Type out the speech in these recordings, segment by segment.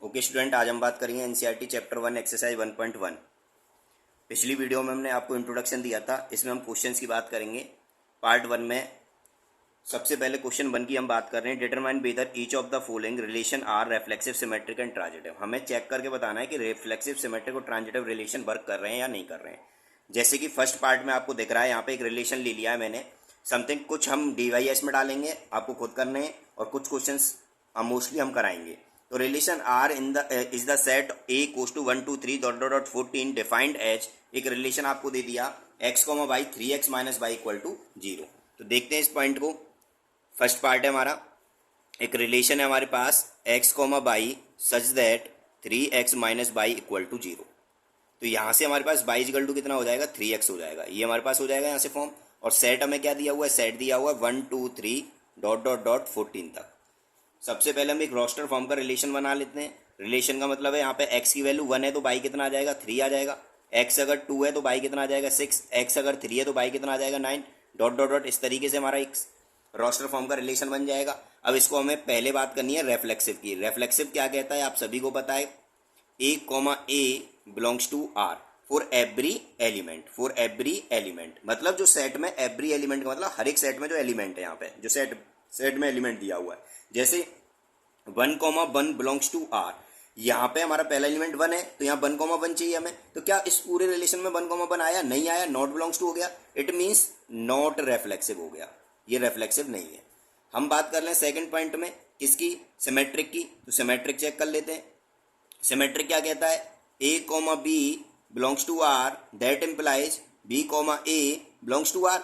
Okay student, आज हम बात करेंगे एनसीईआरटी चैप्टर 1 एक्सरसाइज 1.1। पिछली वीडियो में हमने आपको इंट्रोडक्शन दिया था, इसमें हम क्वेश्चंस की बात करेंगे। पार्ट 1 में सबसे पहले क्वेश्चन 1 की हम बात कर रहे हैं। Determine whether each of the following relation are reflexive, symmetric and transitive. हमें चेक करके बताना है कि रिफ्लेक्सिव, सिमेट्रिक और ट्रांजिटिव रिलेशन वर्क कर रहे हैं या नहीं कर रहे हैं। जैसे कि फर्स्ट पार्ट में आपको दिख रहा है, यहाँ पे एक रिलेशन ले लिया है मैंने समथिंग, कुछ हम डीवाईएस में डालेंगे, आपको खुद करने हैं, और कुछ क्वेश्चंस मोस्टली हम कराएंगे। तो relation R in the is the set A equals to 1 2 3 dot dot dot 14 defined as, एक रिलेशन आपको दे दिया x, y 3x minus y equal to 0। तो देखते हैं इस पॉइंट को। फर्स्ट पार्ट है हमारा, एक रिलेशन है हमारे पास x, y such that 3x minus y equal to 0। तो यहाँ से हमारे पास y इक्वल टू कितना हो जाएगा, 3x हो जाएगा। ये हमारे पास हो जाएगा यहाँ से फॉर्म। और सेट हमें क्या दिया हुआ है, सेट दिया हुआ है 1 2 3 डॉट डॉट डॉट 14 तक। सबसे पहले हम एक रोस्टर फॉर्म का रिलेशन बना लेते हैं। रिलेशन का मतलब है यहाँ पे x की वैल्यू 1 है तो y कितना आ जाएगा, 3 आ जाएगा। x अगर 2 है तो y कितना आ जाएगा, 6। x अगर 3 है तो y कितना आ जाएगा, 9। डॉट डॉट डॉट, इस तरीके से हमारा एक रोस्टर फॉर्म का रिलेशन बन जाएगा। अब इसको हमें पहले बात करनी है रेफ्लेक्सिव की। रेफ्लेक्सिव क्या कहता है आप सभी को पता है, a, a belongs to r for every element. For every element मतलब जो सेट में एवरी एलिमेंट का मतलब हर एक सेट में जो एलिमेंट है, यहाँ पे जो सेट में एलिमेंट दिया हुआ है। जैसे 1, 1 बिलोंग्स टू आर, यहाँ पे हमारा पहला एलिमेंट 1 है तो यहाँ 1, 1 चाहिए हमें। तो क्या इस पूरे रिलेशन में 1, 1 आया, नहीं आया, नॉट बिलोंग्स टू हो गया। इट मीन्स नॉट रेफ्लेक्सिव हो गया, ये रेफ्लेक्सिव नहीं है। हम बात कर लें सेकंड पॉइंट में किसकी, सिमेट्रिक की। तो सिमेट्रिक चेक कर लेते हैं। सिमेट्रिक क्या कहता है, a, b belongs to R that implies b, a belongs to R.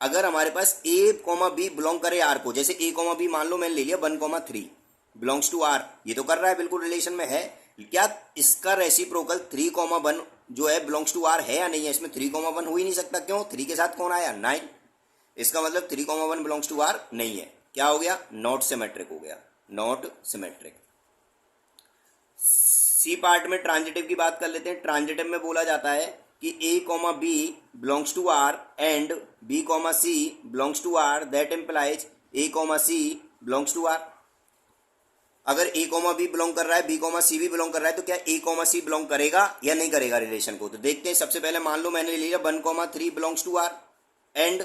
अगर हमारे पास a, b बिलोंग करे आर को, जैसे a, b मान लो मैंने ले लिया 1, 3 बिलोंग्स टू आर, ये तो कर रहा है, बिल्कुल रिलेशन में है। क्या इसका रेसिप्रोकल 3, 1 जो है बिलोंग्स टू आर है या नहीं है? इसमें 3, 1 हो ही नहीं सकता। क्यों? 3 के साथ कौन आया, 9। इसका मतलब 3, 1 बिलोंग्स टू आर नहीं है। क्या हो गया, नॉट सिमेट्रिक हो गया, नॉट सिमेट्रिक। सी पार्ट में ट्रांजिटिव की बात कर लेते हैं। ट्रांजिटिव में बोला जाता है कि a, b belongs to R and b, c belongs to R that implies a, c belongs to R. अगर a, b बिलोंग कर रहा है, b, c भी बिलोंग कर रहा है, तो क्या a, c बिलोंग करेगा या नहीं करेगा रिलेशन को? तो देखते हैं। सबसे पहले मान लो मैंने ले लिया 1, 3 बिलोंग्स टू आर एंड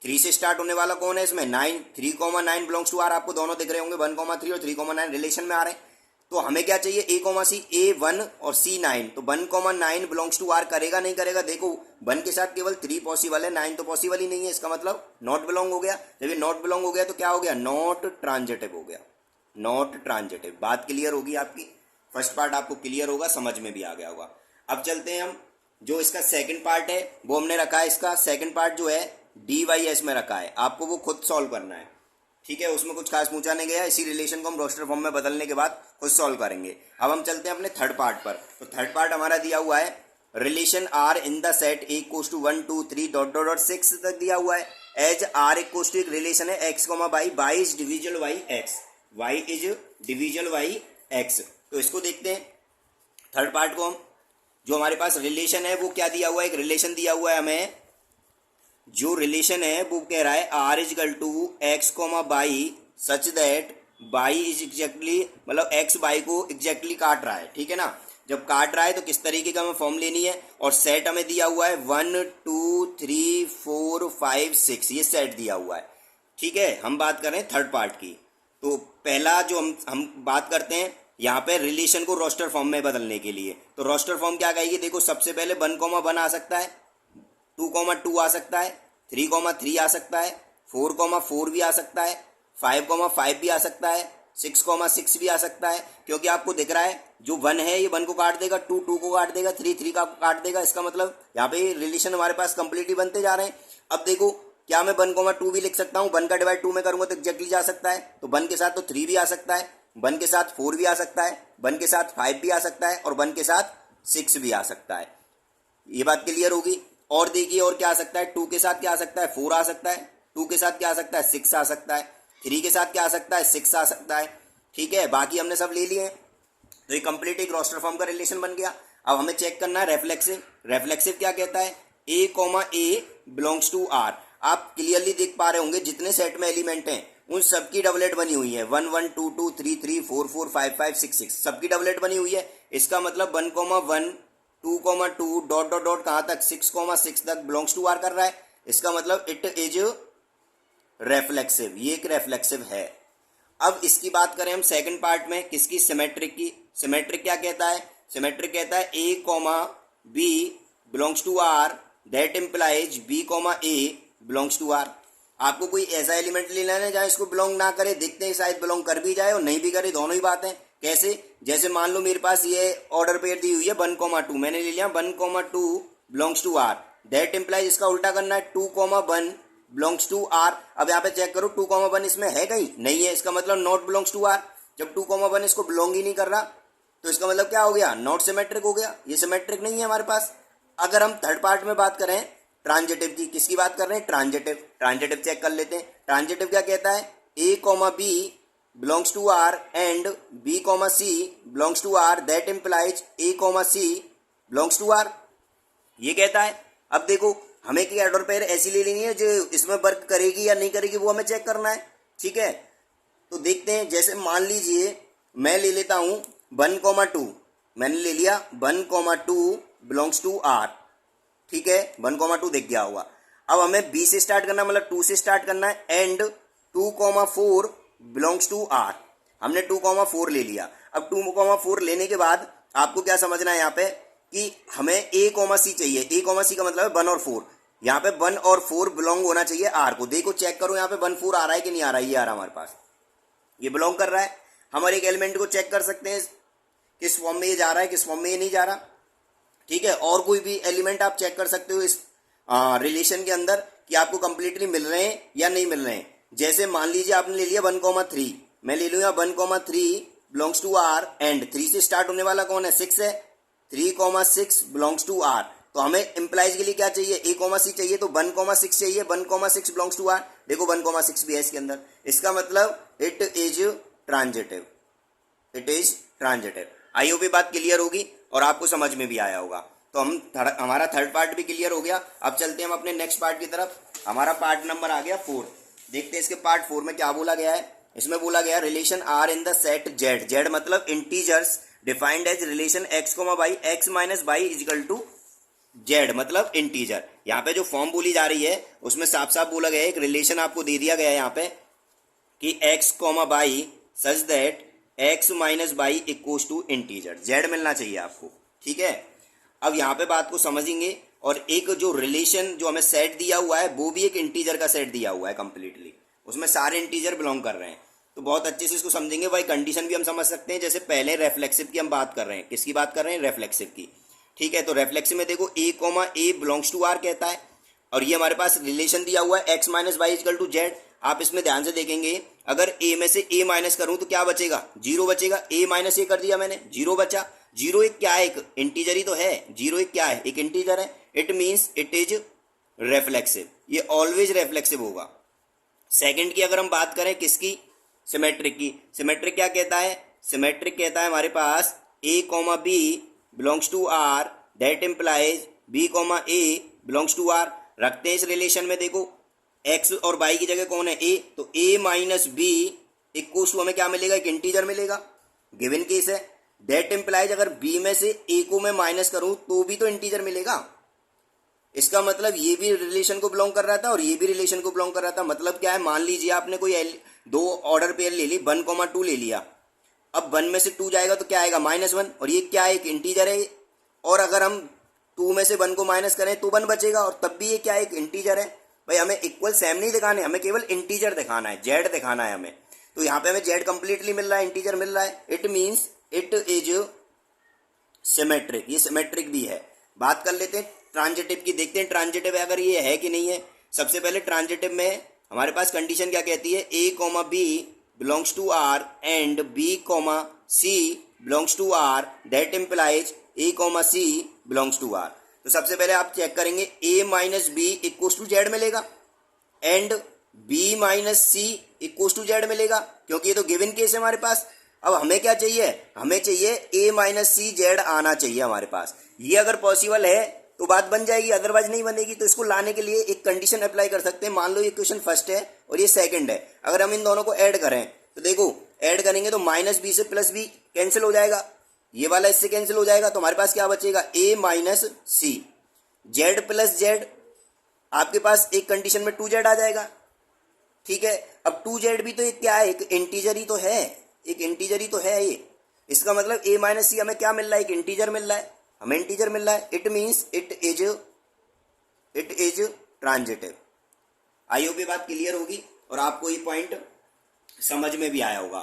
3 से स्टार्ट होने वाला कौन है इसमें, 9। 3, 9 बिलोंग्स टू आर, आपको दोनों दिख रहे होंगे, 1, 3 और 3, 9 रिलेशन में आ रहे हैं। तो हमें क्या चाहिए, a, c, a 1 और c 9। तो 1, 9 बिलोंग्स टू आर करेगा नहीं करेगा? देखो 1 के साथ केवल 3 पॉसिबल है, 9 तो पॉसिबल ही नहीं है। इसका मतलब नॉट बिलोंग हो गया। जब ये नॉट बिलोंग हो गया तो क्या हो गया, नॉट ट्रांजिटिव हो गया, नॉट ट्रांजिटिव। बात क्लियर होगी आपकी, फर्स्ट पार्ट आपको क्लियर होगा, समझ में भी आ गया होगा। अब चलते हैं हम, जो इसका सेकंड पार्ट है वो हमने रखा है। इसका सेकंड पार्ट जो है डीवाईएस में रखा है, आपको वो खुद सॉल्व करना है, ठीक है। उसमें कुछ खास पूछा नहीं गया, इसी रिलेशन को हम रोस्टर फॉर्म में बदलने के बाद खुद सॉल्व करेंगे। अब हम चलते हैं अपने थर्ड पार्ट पर। तो थर्ड पार्ट हमारा दिया हुआ है relation R in the set A equals to 1 2 3 dot dot dot 6 तक दिया हुआ है। एज आर इक्वल्स टू एक रिलेशन है x, y is divisible y x, y is divisible y x। तो इसको देखते हैं थर्ड पार्ट को हम। जो हमारे पास रिलेशन है वो क्या दिया हुआ है, एक रिलेशन दिया हुआ है हमें। जो रिलेशन है वो कह रहा है R is equal to x, y such that y is exactly, मतलब एक्स वाई को एग्जैक्टली काट रहा है, ठीक है ना। जब काट रहा है तो किस तरीके का हमें फॉर्म लेनी है, और सेट हमें दिया हुआ है 1 2 3 4 5 6, ये सेट दिया हुआ है, ठीक है। हम बात कर रहे हैं थर्ड पार्ट की। तो पहला जो हम बात करते हैं यहाँ पे रिलेशन को रोस्टर फॉर्म में बदलने के लिए। तो रोस्टर फॉर्म क्या कहेगी, देखो सबसे पहले 1, 1 आ सकता है, 2, 2 आ सकता है, 3, 3 आ सकता है, 4, 4 भी आ सकता है, 5, 5 भी आ सकता है, 6, 6 भी आ सकता है। क्योंकि आपको दिख रहा है जो 1 है ये 1 को काट देगा, 2 2 को काट देगा, 3 3 का काट देगा। इसका मतलब यहाँ पे रिलेशन हमारे पास कंप्लीटली बनते जा रहे हैं। अब देखो क्या मैं 1, 2 भी लिख सकता हूँ, 1 का डिवाइड 2 में करूंगा तो एग्जैक्टली जा सकता है। तो 1 के साथ तो 3 भी आ सकता है, 1 के साथ 4 भी आ सकता है, 1 के साथ 5 भी आ सकता है, और 1 के साथ 6 भी आ सकता है। ये बात क्लियर होगी। और देखिए और क्या आ सकता है, 2 के साथ क्या आ सकता है, 4 आ सकता है, 2 के साथ क्या आ सकता है, 6 आ सकता है, 3 के साथ क्या आ सकता है, 6 आ सकता है, ठीक है। बाकी हमने सब ले लिए हैं। तो ये कंप्लीट एक रोस्टर फॉर्म का रिलेशन बन गया। अब हमें चेक करना है रेफ्लेक्सिव। रेफ्लेक्सिव क्या कहता है, a, a belongs to R. आप क्लियरली देख पा रहे होंगे जितने सेट में एलिमेंट हैं उन सबकी डबलेट बनी हुई है, 1 1 2 2 3 3 4 4 5 5 6 6 सबकी डबलेट बनी हुई है। इसका मतलब 1,1 2,2 डॉट डॉट डॉट कहाँ तक 6,6 तक बिलोंग्स टू आर कर रहा है। इसका मतलब इट इज रेफ्लेक्सिव, ये एक रेफ्लेक्सिव है। अब इसकी बात करें हम सेकंड पार्ट में, किसकी, सिमेट्रिक की। सिमेट्रिक क्या कहता है, सिमेट्रिक कहता है ए comma B belongs to R that implies B comma A belongs to R. आपको कोई ऐसा एलिमेंट लेना है जहाँ इसको बिलोंग ना करे, देखते हैं शायद बिलोंग कर भी जाए और नहीं भी करे, दोनों ही बात है। कैसे, जैसे मान लो मेरे पास ये ऑर्डर पेयर दी हुई है 1,2, मैंने ले लिया 1,2 belongs to R, that implies इसका उल्टा करना है 2,1 बिलोंग्स टू आर। अब यहाँ पे चेक करो 2,1 इसमें है कहीं, नहीं है, इसका मतलब नॉट बिलोंग्स टू आर। जब 2,1 इसको बिलोंग ही नहीं कर रहा तो इसका मतलब क्या हो गया, नॉट सिमेट्रिक हो गया, ये सिमेट्रिक नहीं है हमारे पास। अगर हम थर्ड पार्ट में बात करें ट्रांजिटिव की, किसकी बात कर रहे हैं, ट्रांजिटिव। ट्रांजिटिव चेक कर लेते हैं। ट्रांजिटिव क्या कहता है, ए comma B belongs to R and B comma C belongs to R that implies A comma C belongs to R, ये कहता है। अब देखो हमें की ऑर्डर पेयर ऐसी ले लेनी है जो इसमें वर्क करेगी या नहीं करेगी, वो हमें चेक करना है, ठीक है। तो देखते हैं, जैसे मान लीजिए मैं ले लेता हूं 1,2, मैंने ले लिया 1,2 बिलोंग्स टू आर, ठीक है, 1,2 दिख गया होगा। अब हमें बी से स्टार्ट करना है, मतलब 2 से स्टार्ट करना है एंड 2,4 बिलोंग्स टू आर। हमने 2,4 ले लिया। अब 2,4 लेने के बाद आपको क्या समझना है यहाँ पे कि हमें ए कॉमा सी चाहिए। ए कॉमा सी का मतलब है 1 और 4, यहाँ पे 1 और 4 बिलोंग होना चाहिए आर को। देखो चेक करो यहाँ पे 1 4 आ रहा है कि नहीं आ रहा है, ये आ रहा है हमारे पास, ये बिलोंग कर रहा है। हम हर एक एलिमेंट को चेक कर सकते हैं किस फॉर्म में ये जा रहा है, किस फॉर्म में ये नहीं जा रहा, ठीक है। और कोई भी एलिमेंट आप चेक कर सकते हो इस रिलेशन के अंदर कि आपको कंप्लीटली मिल रहे हैं या नहीं मिल रहे हैं। जैसे मान लीजिए आपने ले लिया 1,3, मैं ले लूंगा 1,3 बिलोंग्स टू आर एंड 3 से स्टार्ट होने वाला कौन है, 6 है, 3,6 बिलोंग्स टू आर। तो हमें इम्प्लाइज के लिए क्या चाहिए, ए कॉमा सी चाहिए, तो 1,6 चाहिए, 1,6 बिलोंग्स टू आर। देखो 1,6 भी है इसके अंदर, इसका मतलब it is transitive, it is transitive. I hope ये बात क्लियर होगी और आपको समझ में भी आया होगा। तो हमारा थर्ड पार्ट भी क्लियर हो गया। अब चलते हैं हम अपने नेक्स्ट पार्ट की तरफ। हमारा पार्ट नंबर आ गया 4। देखते हैं इसके पार्ट 4 में क्या बोला गया है। इसमें बोला गया relation R in the set Z, Z मतलब integers defined as relation X comma Y, X minus Y is equal to Z मतलब इंटीजर। यहाँ पे जो फॉर्म बोली जा रही है उसमें साफ साफ बोला गया है, एक रिलेशन आपको दे दिया गया है यहाँ पे कि x comma y such that x minus y equals to integer, z मिलना चाहिए आपको, ठीक है। अब यहाँ पे बात को समझेंगे और एक जो रिलेशन जो हमें सेट दिया हुआ है वो भी एक इंटीजर का सेट दिया हुआ है कंप्लीटली, उसमें सारे इंटीजर बिलोंग कर रहे हैं। तो बहुत अच्छे से इसको समझेंगे। भाई कंडीशन भी हम समझ सकते हैं, जैसे पहले रेफ्लेक्सिव की हम बात कर रहे हैं, किसकी बात कर रहे हैं, रेफ्लेक्सिव की, ठीक है। तो रेफ्लेक्सिव में देखो A comma A belongs to R कहता है और ये हमारे पास रिलेशन दिया हुआ है x minus y equal to z. आप इसमें ध्यान से देखेंगे, अगर ए में से ए माइनस करूं तो क्या बचेगा, जीरो बचेगा। ए माइनस ए कर दिया मैंने, जीरो बचा। जीरो एक क्या है, एक इंटीजर ही तो है। जीरो एक क्या है, एक इंटीजर है। इट मीन्स इट इज रेफ्लेक्सिव, ये ऑलवेज रेफ्लेक्सिव होगा। सेकंड की अगर हम बात करें किसकी, सिमेट्रिक की। सिमेट्रिक क्या कहता है, सिमेट्रिक कहता है हमारे पास A comma B belongs to R that implies B comma A belongs to R. रखते हैं इस रिलेशन में, देखो एक्स और वाई की जगह कौन है, ए, तो ए माइनस बी इक्वल्स टू हमें क्या मिलेगा, एक इंटीजर मिलेगा। गिवन केस है दैट इम्प्लाइज अगर बी में से ए को मैं माइनस करूं तो भी तो इंटीजर मिलेगा। इसका मतलब ये भी रिलेशन को बिलोंग कर रहा था और ये भी रिलेशन को बिलोंग कर रहा था। मतलब क्या है, मान लीजिए आपने कोई दो ऑर्डर पेयर ले ली, 1,2 ले लिया। अब 1 में से 2 जाएगा तो क्या आएगा, -1, और ये क्या है, एक इंटीजर है। और अगर हम 2 में से 1 को माइनस करें तो 1 बचेगा और तब भी ये क्या है, एक इंटीजर है। भाई हमें इक्वल सेम नहीं दिखाने, हमें केवल इंटीजर दिखाना है, जेड दिखाना है हमें। तो यहाँ पे हमें जेड कंप्लीटली मिल रहा है, इंटीजर मिल रहा है। It means it is symmetric, ये सिमेट्रिक भी है। बात कर लेते हैं ट्रांजिटिव की, देखते हैं ट्रांजिटिव अगर ये है कि नहीं है। सबसे पहले ट्रांजिटिव में हमारे पास कंडीशन क्या कहती है, ए comma B belongs to R and B comma C belongs to R that implies A comma C belongs to R. तो सबसे पहले आप चेक करेंगे a minus b equals to z मिलेगा and b minus c equals to z मिलेगा, क्योंकि ये तो गिवन केस है हमारे पास। अब हमें क्या चाहिए, हमें चाहिए ए माइनस सी जेड आना चाहिए हमारे पास। ये अगर पॉसिबल है तो बात बन जाएगी, अदरवाइज नहीं बनेगी। तो इसको लाने के लिए एक कंडीशन अप्लाई कर सकते हैं। मान लो ये क्वेश्चन फर्स्ट है और ये सेकंड है। अगर हम इन दोनों को ऐड करें तो देखो ऐड करेंगे तो माइनस बी से प्लस बी कैंसिल हो जाएगा, ये वाला इससे कैंसिल हो जाएगा, तो हमारे पास क्या बचेगा ए माइनस सी। जेड प्लस जेड आपके पास एक कंडीशन में 2z आ जाएगा, ठीक है। अब 2z भी तो एक क्या है, एक इंटीजर ही तो है, एक इंटीजर ही तो है ये। इसका मतलब a माइनस सी हमें क्या मिल रहा है, एक इंटीजर मिल रहा है, हमें इंटीजर मिल रहा है। It means it is transitive. I hope ये बात क्लियर होगी और आपको ये पॉइंट समझ में भी आया होगा,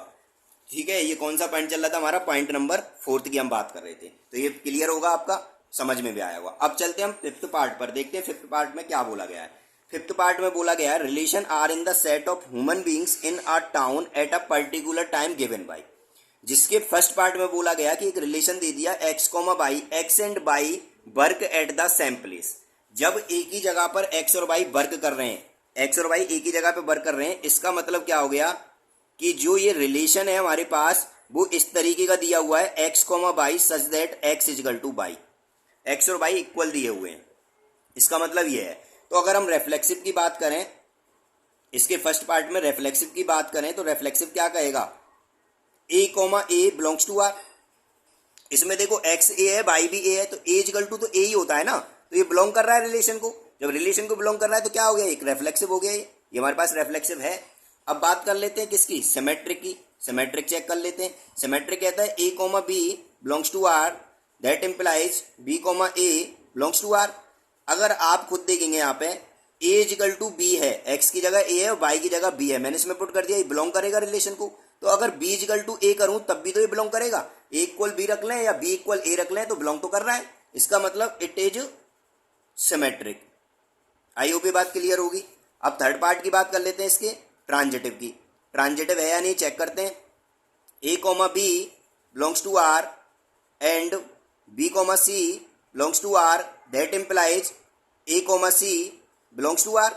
ठीक है। ये कौन सा पॉइंट चल रहा था हमारा, पॉइंट नंबर 4 की हम बात कर रहे थे, तो ये क्लियर होगा, आपका समझ में भी आया होगा। अब चलते हैं हम फिफ्थ पार्ट पर, देखते हैं फिफ्थ पार्ट में क्या बोला गया है। फिफ्थ पार्ट में बोला गया है relation R in the set of human beings in a town at a particular time given by. जिसके फर्स्ट पार्ट में बोला गया कि एक रिलेशन दे दिया x comma y, x and y work at the same place. जब एक ही जगह पर एक्स और बाई वर्क कर रहे हैं, एक्स और बाई एक ही जगह पर वर्क कर रहे हैं, इसका मतलब क्या हो गया कि जो ये रिलेशन है हमारे पास वो इस तरीके का दिया हुआ है x comma y such that x equal to y, x और बाई इक्वल दिए हुए हैं। इसका मतलब ये है। तो अगर हम रेफ्लेक्सिव की बात करें, इसके फर्स्ट पार्ट में रेफ्लेक्सिव की बात करें तो रेफ्लेक्सिव क्या कहेगा, a comma A belongs to R. इसमें देखो एक्स ए है बाई भी ए है, तो ए इजकल टू तो ए ही होता है ना, तो ये बिलोंग कर रहा है रिलेशन को। जब रिलेशन को बिलोंग कर रहा है तो क्या हो गया, एक रेफ्लेक्सिव हो गया, ये हमारे पास रेफ्लेक्सिव है। अब बात कर लेते हैं किसकी, सिमेट्रिक की। सिमेट्रिक चेक कर लेते हैं। सिमेट्रिक कहता है ए comma B belongs to R that implies B comma A belongs to R. अगर आप खुद देखेंगे यहाँ पे ए इजकल टू बी है, एक्स की जगह ए है और वाई की जगह बी है, मैंने इसमें पुट कर दिया, ये बिलोंग करेगा रिलेशन को। तो अगर बी इजकल टू ए करूं तब भी तो ये बिलोंग करेगा, ए इक्वल बी रख लें या बी इक्वल ए रख लें तो बिलोंग तो कर रहा है। इसका मतलब it is symmetric. I hope ये बात क्लियर होगी। अब थर्ड पार्ट की बात कर लेते हैं इसके, ट्रांजिटिव की। ट्रांजिटिव है या नहीं चेक करते हैं। A comma B belongs to R and B comma C belongs to R that implies A comma C belongs to R.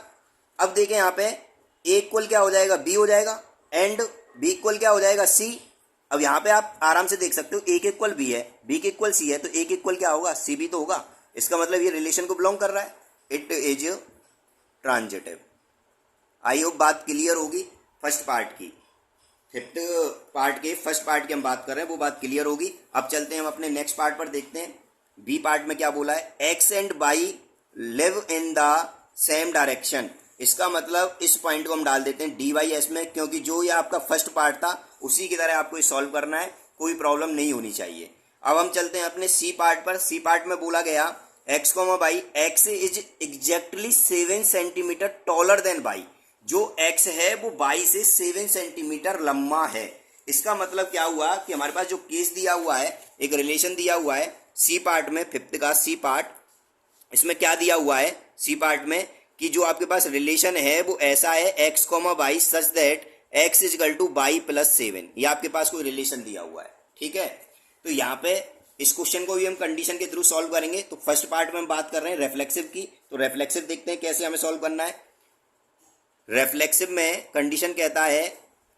अब देखें यहाँ पे ए इक्वल क्या हो जाएगा, बी हो जाएगा, एंड बी इक्वल क्या हो जाएगा, सी। अब यहाँ पे आप आराम से देख सकते हो ए के इक्वल बी है, बी के इक्वल सी है, तो ए के इक्वल क्या होगा, सी भी तो होगा। इसका मतलब ये रिलेशन को बिलोंग कर रहा है, it is transitive. I hope बात क्लियर होगी फर्स्ट पार्ट की। फिफ्थ पार्ट के फर्स्ट पार्ट की हम बात कर रहे हैं, वो बात क्लियर होगी। अब चलते हैं हम अपने नेक्स्ट पार्ट पर, देखते हैं बी पार्ट में क्या बोला है। X and y live in the same direction. इसका मतलब इस पॉइंट को हम डाल देते हैं डी वाई एस में, क्योंकि जो ये आपका फर्स्ट पार्ट था उसी की तरह आपको ये सॉल्व करना है, कोई प्रॉब्लम नहीं होनी चाहिए। अब हम चलते हैं अपने सी पार्ट पर। सी पार्ट में बोला गया x comma y, x is exactly 7 centimetre taller than by. जो एक्स है वो बाई से 7 सेंटीमीटर लंबा है। इसका मतलब क्या हुआ कि हमारे पास जो केस दिया हुआ है, एक रिलेशन दिया हुआ है सी पार्ट में, फिफ्थ का सी पार्ट, इसमें क्या दिया हुआ है सी पार्ट में कि जो आपके पास रिलेशन है वो ऐसा है x comma y such that x equal to y plus 7। ये आपके पास कोई रिलेशन दिया हुआ है, ठीक है। तो यहाँ पे इस क्वेश्चन को भी हम कंडीशन के थ्रू सॉल्व करेंगे। तो फर्स्ट पार्ट में हम बात कर रहे हैं रेफ्लेक्सिव की, तो रेफ्लेक्सिव देखते हैं कैसे हमें सॉल्व करना है। रेफ्लेक्सिव में कंडीशन कहता है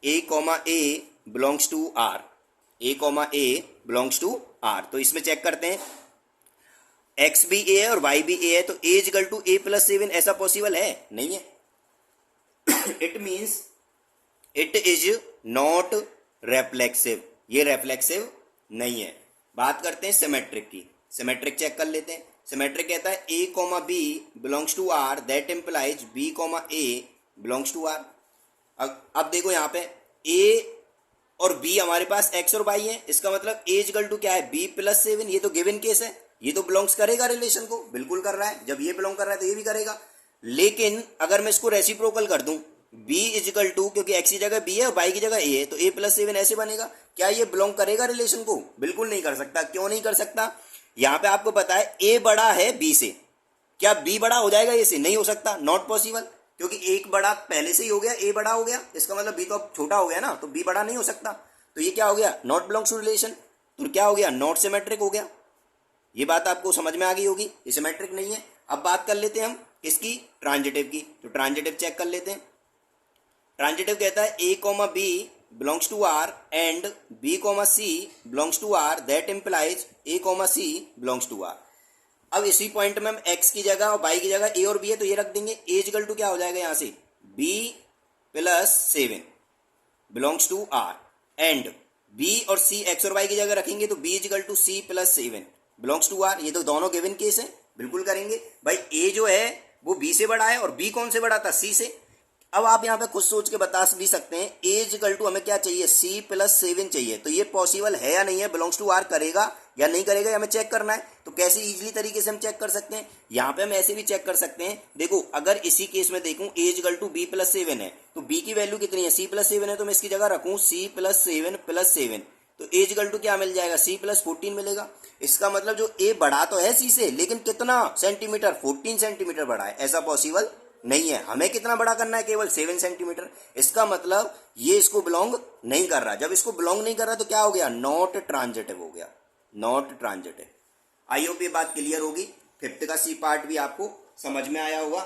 ए comma A belongs to R, a comma A belongs to R. तो इसमें चेक करते हैं एक्स भी ए है और वाई भी ए है, तो a equal to a plus 7 ऐसा पॉसिबल है, नहीं है। It means it is not reflexive, ये रेफ्लेक्सिव नहीं है। बात करते हैं सिमेट्रिक की। सिमेट्रिक चेक कर लेते हैं। सिमेट्रिक कहता है ए comma B belongs to R that implies B comma A belongs to R. अब देखो यहाँ पे ए और बी हमारे पास एक्स और वाई है, इसका मतलब ए इजकल टू क्या है, बी प्लस 7। ये तो गिवन केस है, ये तो बिलोंग्स करेगा रिलेशन को, बिल्कुल कर रहा है। जब ये बिलोंग कर रहा है तो ये भी करेगा। लेकिन अगर मैं इसको रेसिप्रोकल कर दूं b इजिकल टू, क्योंकि x की जगह b है और y की जगह a है, तो a प्लस 7 ऐसे बनेगा। क्या ये बिलोंग करेगा रिलेशन को, बिल्कुल नहीं कर सकता। क्यों नहीं कर सकता, यहाँ पे आपको पता है a बड़ा है b से, क्या b बड़ा हो जाएगा a से, नहीं हो सकता, नॉट पॉसिबल, क्योंकि एक बड़ा पहले से ही हो गया, a बड़ा हो गया, इसका मतलब b तो अब छोटा हो गया ना, तो b बड़ा नहीं हो सकता। तो ये क्या हो गया, नॉट बिलोंग्स टू रिलेशन। तो क्या हो गया, नॉट सिमेट्रिक हो गया। ये बात आपको समझ में आ गई होगी, ये सिमेट्रिक नहीं है। अब बात कर लेते हैं हम इसकी ट्रांजिटिव की। तो ट्रांजिटिव चेक कर लेते हैं। ट्रांजिटिव कहता है a comma B belongs to R and b comma C belongs to R that implies a comma C belongs to R. अब इसी पॉइंट में हम x की जगह और y की जगह a और b है, तो ये रख देंगे। a इक्वल टू क्या हो जाएगा यहाँ से, b plus 7 belongs to R and b और सी एक्स और वाई की जगह रखेंगे तो b equal to c plus 7 belongs to R. ये तो दोनों गिवन केस है, बिल्कुल करेंगे भाई। ए जो है वो बी से बड़ा है और बी कौन से बड़ा था, सी से। अब आप यहाँ पे खुद सोच के बता भी सकते हैं ए इजिकल टू हमें क्या चाहिए, सी प्लस 7 चाहिए। तो ये पॉसिबल है या नहीं है, बिलोंग्स टू आर करेगा या नहीं करेगा, ये हमें चेक करना है। तो कैसे इजीली तरीके से हम चेक कर सकते हैं, यहाँ पे हम ऐसे भी चेक कर सकते हैं। देखो अगर इसी केस में देखूं ए इजिकल टू बी प्लस 7 है तो बी की वैल्यू कितनी है, सी प्लस 7 है, तो मैं इसकी जगह रखूं सी प्लस 7 प्लस 7 तो ए इजिकल टू क्या मिल जाएगा, सी प्लस 14 मिलेगा। इसका मतलब जो ए बड़ा तो है सी से, लेकिन कितना सेंटीमीटर, 14 सेंटीमीटर बड़ा है। ऐसा पॉसिबल नहीं है, हमें कितना बड़ा करना है, केवल 7 सेंटीमीटर। इसका मतलब ये इसको बिलोंग नहीं कर रहा। जब इसको बिलोंग नहीं कर रहा तो क्या हो गया, नॉट ट्रांजिटिव हो गया, नॉट ट्रांजिटिव। आई होप ये बात क्लियर होगी। फिफ्थ का सी पार्ट भी आपको समझ में आया होगा।